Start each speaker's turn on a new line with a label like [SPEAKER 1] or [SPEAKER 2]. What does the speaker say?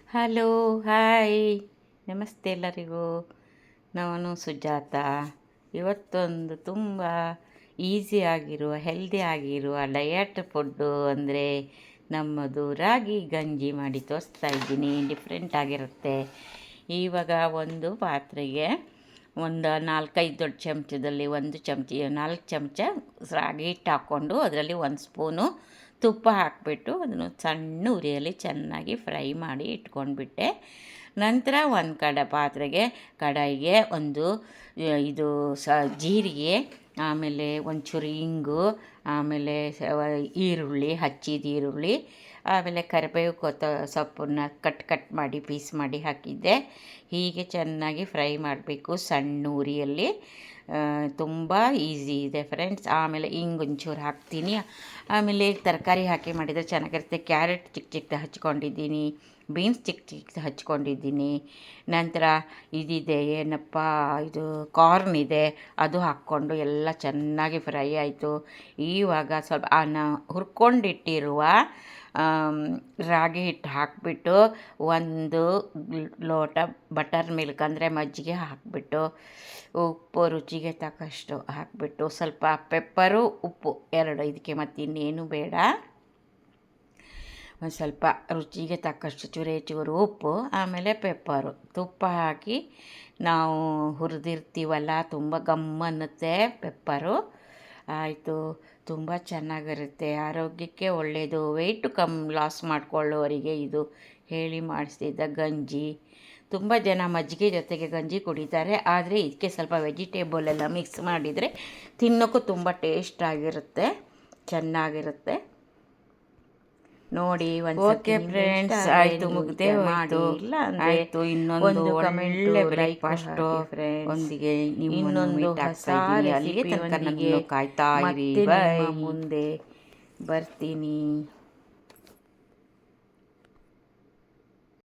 [SPEAKER 1] Hello, hi, ನಮಸ್ತೆ ಎಲ್ಲರಿಗೂ. ನಾನು ಸುಜಾತ. ಇವತ್ತೊಂದು ತುಂಬ ಈಸಿ ಆಗಿರುವ, ಹೆಲ್ದಿ ಆಗಿರುವ ಡಯಟ್ ಫುಡ್ಡು ಅಂದರೆ ನಮ್ಮದು ರಾಗಿ ಗಂಜಿ ಮಾಡಿ ತೋರಿಸ್ತಾ ಇದ್ದೀನಿ. ಡಿಫ್ರೆಂಟ್ ಆಗಿರುತ್ತೆ. ಇವಾಗ ಒಂದು ಪಾತ್ರೆಗೆ ಒಂದು 4-5 ದೊಡ್ಡ ಚಮಚದಲ್ಲಿ 4 ಚಮಚ ರಾಗಿ ಹಿಟ್ಟು ಹಾಕ್ಕೊಂಡು ಅದರಲ್ಲಿ 1 ಸ್ಪೂನು ತುಪ್ಪ ಹಾಕಿಬಿಟ್ಟು ಅದನ್ನು ಸಣ್ಣ ಉರಿಯಲ್ಲಿ ಚೆನ್ನಾಗಿ ಫ್ರೈ ಮಾಡಿ ಇಟ್ಕೊಂಡ್ಬಿಟ್ಟೆ. ನಂತರ ಒಂದು ಕಡಾಯಿಗೆ ಒಂದು ಇದು ಜೀರಿಗೆ, ಆಮೇಲೆ ಒಂಚೂರು ಇಂಗು, ಆಮೇಲೆ ಈರುಳ್ಳಿ, ಹಚ್ಚಿದ ಈರುಳ್ಳಿ, ಆಮೇಲೆ ಕರಿಬೇವು ಸೊಪ್ಪನ್ನು ಕಟ್ ಮಾಡಿ ಪೀಸ್ ಮಾಡಿ ಹಾಕಿದ್ದೆ. ಹೀಗೆ ಚೆನ್ನಾಗಿ ಫ್ರೈ ಮಾಡಬೇಕು ಸಣ್ಣ ಉರಿಯಲ್ಲಿ. ತುಂಬ ಈಸಿ ಇದೆ ಫ್ರೆಂಡ್ಸ್. ಆಮೇಲೆ ಒಂಚೂರು ಹಾಕ್ತೀನಿ. ಆಮೇಲೆ ತರಕಾರಿ ಹಾಕಿ ಮಾಡಿದರೆ ಚೆನ್ನಾಗಿರುತ್ತೆ. ಕ್ಯಾರೆಟ್ ಚಿಕ್ಕ ಚಿಕ್ಕದು ಹಚ್ಕೊಂಡಿದ್ದೀನಿ, ಬೀನ್ಸ್ ಚಿಕ್ಕ ಚಿಕ್ಕದು ಹಚ್ಕೊಂಡಿದ್ದೀನಿ. ನಂತರ ಇದಿದೆ ಇದು ಕಾರ್ನ್ ಇದೆ, ಅದು ಹಾಕ್ಕೊಂಡು ಎಲ್ಲ ಚೆನ್ನಾಗಿ ಫ್ರೈ ಆಯಿತು. ಇವಾಗ ಸ್ವಲ್ಪ ಹುರ್ಕೊಂಡಿಟ್ಟಿರುವ ರಾಗಿ ಹಿಟ್ಟು ಹಾಕಿಬಿಟ್ಟು 1 ಲೋಟ ಬಟರ್ ಮಿಲ್ಕ್ ಅಂದರೆ ಮಜ್ಜಿಗೆ ಹಾಕಿಬಿಟ್ಟು, ಉಪ್ಪು ರುಚಿಗೆ ತಕ್ಕಷ್ಟು ಹಾಕಿಬಿಟ್ಟು, ಸ್ವಲ್ಪ ಪೆಪ್ಪರು, ಉಪ್ಪು 2 ಇದಕ್ಕೆ ಮತ್ತು ಇನ್ನೇನು ಬೇಡ. ಒಂದು ಸ್ವಲ್ಪ ರುಚಿಗೆ ತಕ್ಕಷ್ಟು ಚೂರು ಉಪ್ಪು, ಆಮೇಲೆ ಪೆಪ್ಪರು, ತುಪ್ಪ ಹಾಕಿ ನಾವು ಹುರಿದಿರ್ತೀವಲ್ಲ, ತುಂಬ ಅನ್ನುತ್ತೆ ಪೆಪ್ಪರು. ಆಯಿತು, ತುಂಬ ಚೆನ್ನಾಗಿರುತ್ತೆ, ಆರೋಗ್ಯಕ್ಕೆ ಒಳ್ಳೆಯದು. ವೆಯ್ಟು ಲಾಸ್ ಮಾಡ್ಕೊಳ್ಳೋರಿಗೆ ಇದು ಹೇಳಿ ಮಾಡಿಸಿದ ಗಂಜಿ. ತುಂಬ ಜನ ಮಜ್ಜಿಗೆ ಜೊತೆಗೆ ಗಂಜಿ ಕುಡಿತಾರೆ, ಆದರೆ ಇದಕ್ಕೆ ಸ್ವಲ್ಪ ವೆಜಿಟೇಬಲ್ ಎಲ್ಲ ಮಿಕ್ಸ್ ಮಾಡಿದರೆ ತಿನ್ನೋಕ್ಕೂ ತುಂಬ ಟೇಸ್ಟಾಗಿರುತ್ತೆ, ಚೆನ್ನಾಗಿರುತ್ತೆ. ನೋಡಿ ಓಕೆ ಫ್ರೆಂಡ್ಸ್, ಆಯಿತು, ಮುಗ್ದೆ ಹೋಯಿತು. ಇಲ್ಲ ಆಯಿತು, ಇನ್ನೊಂದು ಒಳ್ಳೆ ಬ್ರೇಕ್ಫಾಸ್ಟು ಒಂದಿಗೆ ಇನ್ನೊಂದು ಹೊಸ ರೆಸಿಪಿ ಕಾಯ್ತಾ ಇರಿ. ಮುಂದೆ ಬರ್ತೀನಿ.